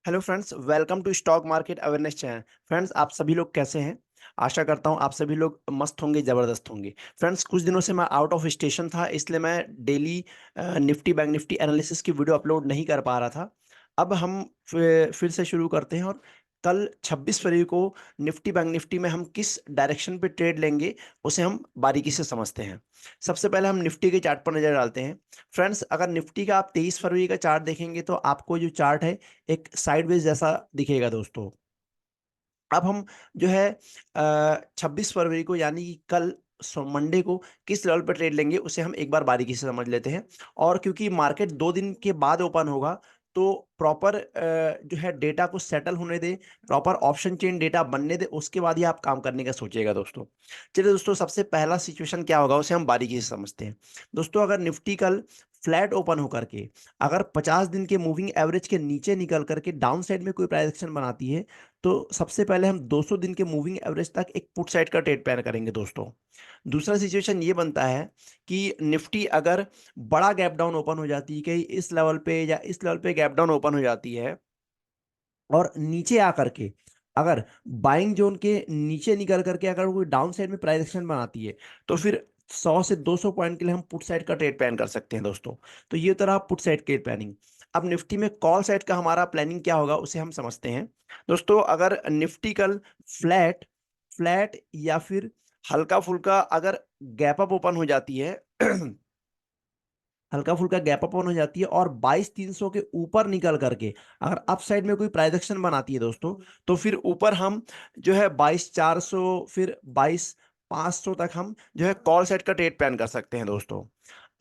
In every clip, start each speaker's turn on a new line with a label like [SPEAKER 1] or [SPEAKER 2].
[SPEAKER 1] Hello friends, welcome to stock market awareness channel. Friends, आप सभी लोग कैसे हैं? आशा करता हूं आप सभी लोग मस्त होंगे, ज़बरदस्त होंगे। फ्रेंड्स, कुछ दिनों से मैं आउट ऑफ स्टेशन था, इसलिए मैं daily Nifty bank Nifty analysis की वीडियो अपलोड नहीं कर पा रहा था। अब हम फिर से शुरू करते हैं और कल 26 फरवरी को निफ्टी बैंक निफ्टी में हम किस डायरेक्शन पे ट्रेड लेंगे उसे हम बारीकी से समझते हैं। सबसे पहले हम निफ्टी के चार्ट पर नजर डालते हैं। फ्रेंड्स, अगर निफ्टी का आप 23 फरवरी का चार्ट देखेंगे तो आपको जो चार्ट है एक साइडवेज जैसा दिखेगा दोस्तों। अब हम जो है 26 फरवरी को यानी कि कल मंडे को किस लेवल पर ट्रेड लेंगे उसे हम एक बार बारीकी से समझ लेते हैं। और क्योंकि मार्केट 2 दिन के बाद ओपन होगा तो प्रॉपर जो है डेटा को सेटल होने दे, प्रॉपर ऑप्शन चेन डेटा बनने दे, उसके बाद ही आप काम करने का सोचिएगा दोस्तों। चलिए दोस्तों, सबसे पहला सिचुएशन क्या होगा उसे हम बारीकी से समझते हैं। दोस्तों, अगर निफ्टी कल फ्लैट ओपन होकर के अगर 50 दिन के मूविंग एवरेज के नीचे निकल करके डाउन साइड में कोई प्राइस एक्शन बनाती है तो सबसे पहले हम 200 दिन के मूविंग एवरेज तक एक पुट साइड का ट्रेड प्लान करेंगे दोस्तों। दूसरा सिचुएशन ये बनता है कि निफ्टी अगर बड़ा गैप डाउन ओपन हो जाती है, कहीं इस लेवल पे या इस लेवल पे गैप डाउन ओपन हो जाती है और नीचे आकर के अगर बाइंग जोन के नीचे निकल करके अगर कोई डाउन साइड में प्राइस एक्शन बनाती है तो फिर 100 से 200 पॉइंट के लिए हम पुट साइड का ट्रेड प्लान कर सकते हैं दोस्तों। तो ये तरह पुट साइड के प्लानिंग। अब निफ्टी में कॉल साइड का हमारा प्लानिंग क्या होगा उसे हम समझते हैं। दोस्तों, अगर निफ्टी कल फ्लैट फ्लैट या फिर हल्का फुल्का अगर गैप अप ओपन हो जाती है हल्का फुल्का गैप अप ऑन हो जाती है और 22,300 के ऊपर निकल करके अगर अप साइड में कोई प्राइस एक्शन बनाती है दोस्तों, तो फिर ऊपर हम जो है 22,400 फिर 22,500 तक हम जो है कॉल सेट का ट्रेड प्लान कर सकते हैं दोस्तों।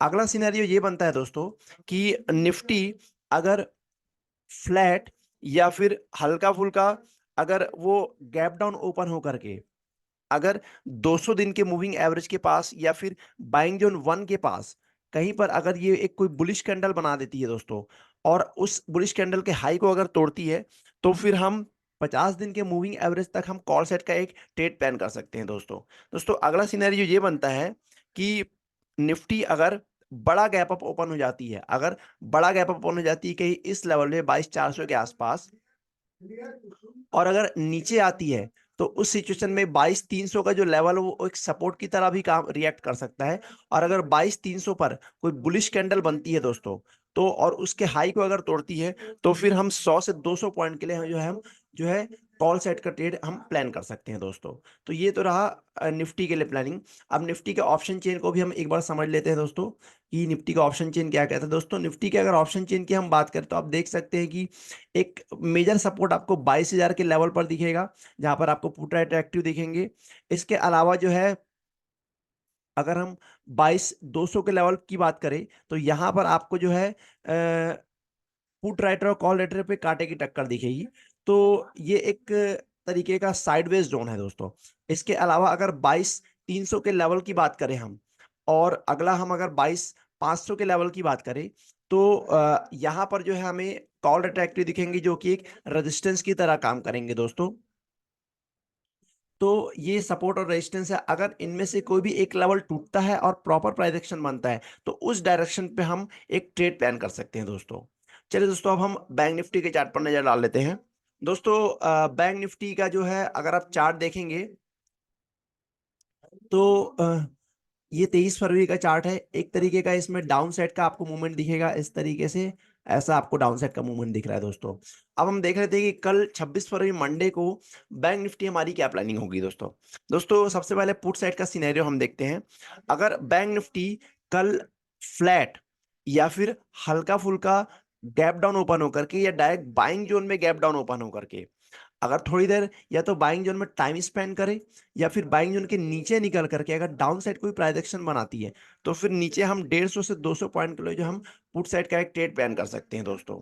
[SPEAKER 1] अगला सिनेरियो ये बनता है दोस्तों कि निफ्टी अगर फ्लैट या फिर हल्का फुल्का अगर वो गैप डाउन ओपन हो करके अगर 200 दिन के मूविंग एवरेज के पास या फिर बाइंग जोन 1 के पास कहीं पर अगर ये एक कोई बुलिश कैंडल बना देती है दोस्तों और उस बुलिश कैंडल के हाई को अगर तोड़ती है तो फिर हम 50 दिन के मूविंग एवरेज तक हम कॉल सेट का एक ट्रेड प्लान कर सकते हैं दोस्तों। दोस्तों, अगला सिनेरियो ये बनता है कि निफ्टी अगर बड़ा गैप अप ओपन हो जाती है, अगर बड़ा गैप अप ओपन हो जाती है कहीं इस लेवल में 22,400 के आसपास और अगर नीचे आती है तो उस सिचुएशन में 22,300 का जो लेवल है वो एक सपोर्ट की तरह भी काम रिएक्ट कर सकता है। और अगर 22,300 पर कोई बुलिश कैंडल बनती है दोस्तों तो और उसके हाई को अगर तोड़ती है तो फिर हम 100 से 200 पॉइंट के लिए हम जो है कॉल सेट का ट्रेड हम प्लान कर सकते हैं दोस्तों। तो ये तो रहा निफ्टी के लिए प्लानिंग। अब निफ्टी के ऑप्शन चेन को भी हम एक बार समझ लेते हैं दोस्तों कि निफ्टी का ऑप्शन चेन क्या कहता है। दोस्तों, निफ्टी के अगर ऑप्शन चेन की हम बात करें तो आप देख सकते हैं कि एक मेजर सपोर्ट आपको 22,000 के लेवल पर दिखेगा जहां पर आपको पुट राइट एक्टिव दिखेंगे। इसके अलावा जो है अगर हम 22,200 के लेवल की बात करें तो यहां पर आपको जो है पुट राइटर और कॉल राइटर पे कांटे की टक्कर दिखेगी। तो ये एक तरीके का साइडवेज जोन है दोस्तों। इसके अलावा अगर 22,300 के लेवल की बात करें हम और अगला हम अगर 22,500 के लेवल की बात करें तो यहाँ पर जो है हमें कॉल राइटर एक्टिव दिखेंगे जो कि एक रेजिस्टेंस की तरह काम करेंगे दोस्तों। तो ये सपोर्ट और रेजिस्टेंस है, अगर इनमें से कोई भी एक लेवल टूटता है और प्रॉपर प्राइस एक्शन बनता है तो उस डायरेक्शन पे हम एक ट्रेड प्लान कर सकते हैं दोस्तों। चलिए दोस्तों, अब हम बैंक निफ्टी के चार्ट पर नजर डाल लेते हैं। दोस्तों, बैंक निफ्टी का जो है अगर आप चार्ट देखेंगे तो ये 23 फरवरी का चार्ट है। एक तरीके का इसमें डाउन साइड का आपको मूवमेंट दिखेगा इस तरीके से, ऐसा आपको डाउन साइड का मूवमेंट दिख रहा है दोस्तों। अब हम देख रहे थे कि कल 26 फरवरी मंडे को बैंक निफ्टी हमारी क्या प्लानिंग होगी दोस्तों। दोस्तों, सबसे पहले पुट साइड का सिनेरियो हम देखते हैं। अगर बैंक निफ्टी कल फ्लैट या फिर हल्का फुल्का गैप डाउन ओपन होकर के या डायरेक्ट बाइंग जोन में गैप डाउन ओपन होकर के अगर थोड़ी देर या तो बाइंग जोन में टाइम स्पेंड करे या फिर बाइंग जोन के नीचे निकल करके अगर डाउन साइड कोई प्राइस एक्शन बनाती है तो फिर नीचे हम 150 से 200 पॉइंट के लिए जो हम पुट साइड का एक ट्रेड प्लान कर सकते हैं दोस्तों।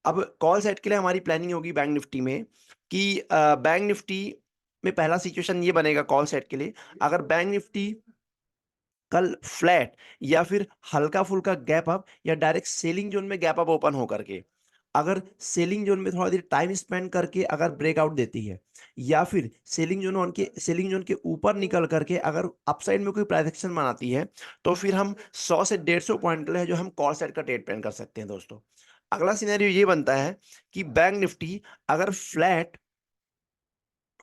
[SPEAKER 1] अब कॉल साइड के लिए हमारी प्लानिंग होगी बैंक निफ्टी में कि बैंक निफ्टी में पहला सिचुएशन ये बनेगा कॉल साइड के लिए। अगर बैंक निफ्टी कल फ्लैट या फिर हल्का फुल्का गैप अप या डायरेक्ट सेलिंग जोन में गैप अप ओपन होकर के अगर सेलिंग जोन में थोड़ा देर टाइम स्पेंड करके अगर ब्रेकआउट देती है या फिर सेलिंग जोन के ऊपर निकल करके अगर अपसाइड में कोई प्राइस एक्शन बनाती है तो फिर हम 100 से 150 पॉइंट के लिए जो हम कॉल साइड का ट्रेड प्लान कर सकते हैं दोस्तों। अगला सिनेरियो ये बनता है कि बैंक निफ्टी अगर फ्लैट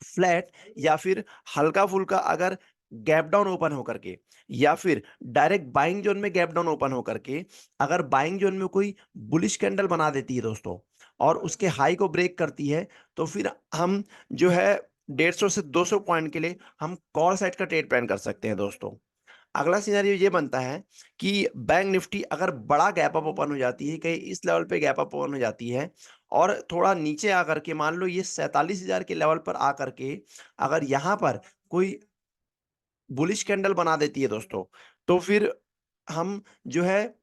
[SPEAKER 1] फ्लैट या फिर हल्का फुल्का अगर गैप डाउन ओपन होकर के, या फिर डायरेक्ट बाइंग जोन में गैप डाउन ओपन होकर के अगर बाइंग जोन में कोई बुलिश कैंडल बना देती है दोस्तों, और उसके हाई को ब्रेक करती है, तो फिर हम जो है 150 से 200 पॉइंट के लिए हम कॉल साइड का ट्रेड प्लान कर सकते हैं दोस्तों। अगला सिनेरियो ये बनता है कि बैंक निफ्टी अगर बड़ा गैप अप ओपन हो जाती है, कहीं इस लेवल पे गैप अप ओपन हो जाती है, और थोड़ा नीचे आकर के मान लो ये 47,000 के लेवल पर आकर के अगर यहाँ पर कोई बुलिश कैंडल बना देती है दोस्तों, तो फिर हम जो है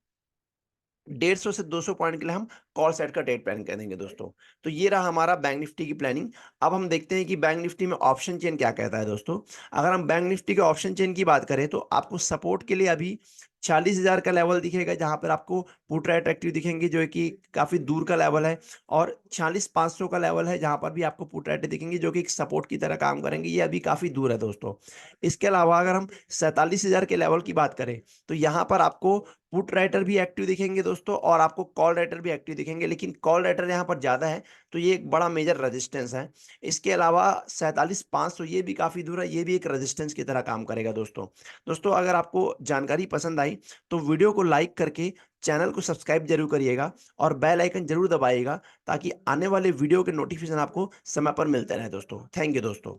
[SPEAKER 1] 150 से 200 पॉइंट के लिए हम कॉल साइड का ट्रेड प्लान कर देंगे दोस्तों। तो ये रहा हमारा बैंक निफ्टी की प्लानिंग। अब हम देखते हैं कि बैंक निफ्टी में ऑप्शन चेन क्या कहता है दोस्तों। अगर हम बैंक निफ्टी के ऑप्शन चेन की बात करें तो आपको सपोर्ट के लिए अभी 40,000 का लेवल दिखेगा, जहां पर आपको पुट राइट एक्टिव दिखेंगे जो कि काफी दूर का लेवल है, और 46,500 का लेवल है जहां पर भी आपको पुट राइट दिखेंगे जो कि एक सपोर्ट की तरह काम करेंगे। ये अभी काफी दूर है दोस्तों। इसके अलावा अगर हम 47,000 के लेवल की बात करें तो यहाँ पर आपको पुट राइटर भी एक्टिव दिखेंगे दोस्तों, और आपको कॉल राइटर भी एक्टिव दिखेंगे, लेकिन कॉल राइटर यहाँ पर ज्यादा है, तो ये एक बड़ा मेजर रेजिस्टेंस है। इसके अलावा 47,500 ये भी काफी दूर है, ये भी एक रेजिस्टेंस की तरह काम करेगा दोस्तों। दोस्तों अगर आपको जानकारी पसंद आई तो वीडियो को लाइक करके चैनल को सब्सक्राइब जरूर करिएगा, और बेल आइकन जरूर दबाइएगा, ताकि आने वाले वीडियो के नोटिफिकेशन आपको समय पर मिलते रहे दोस्तों। थैंक यू दोस्तों।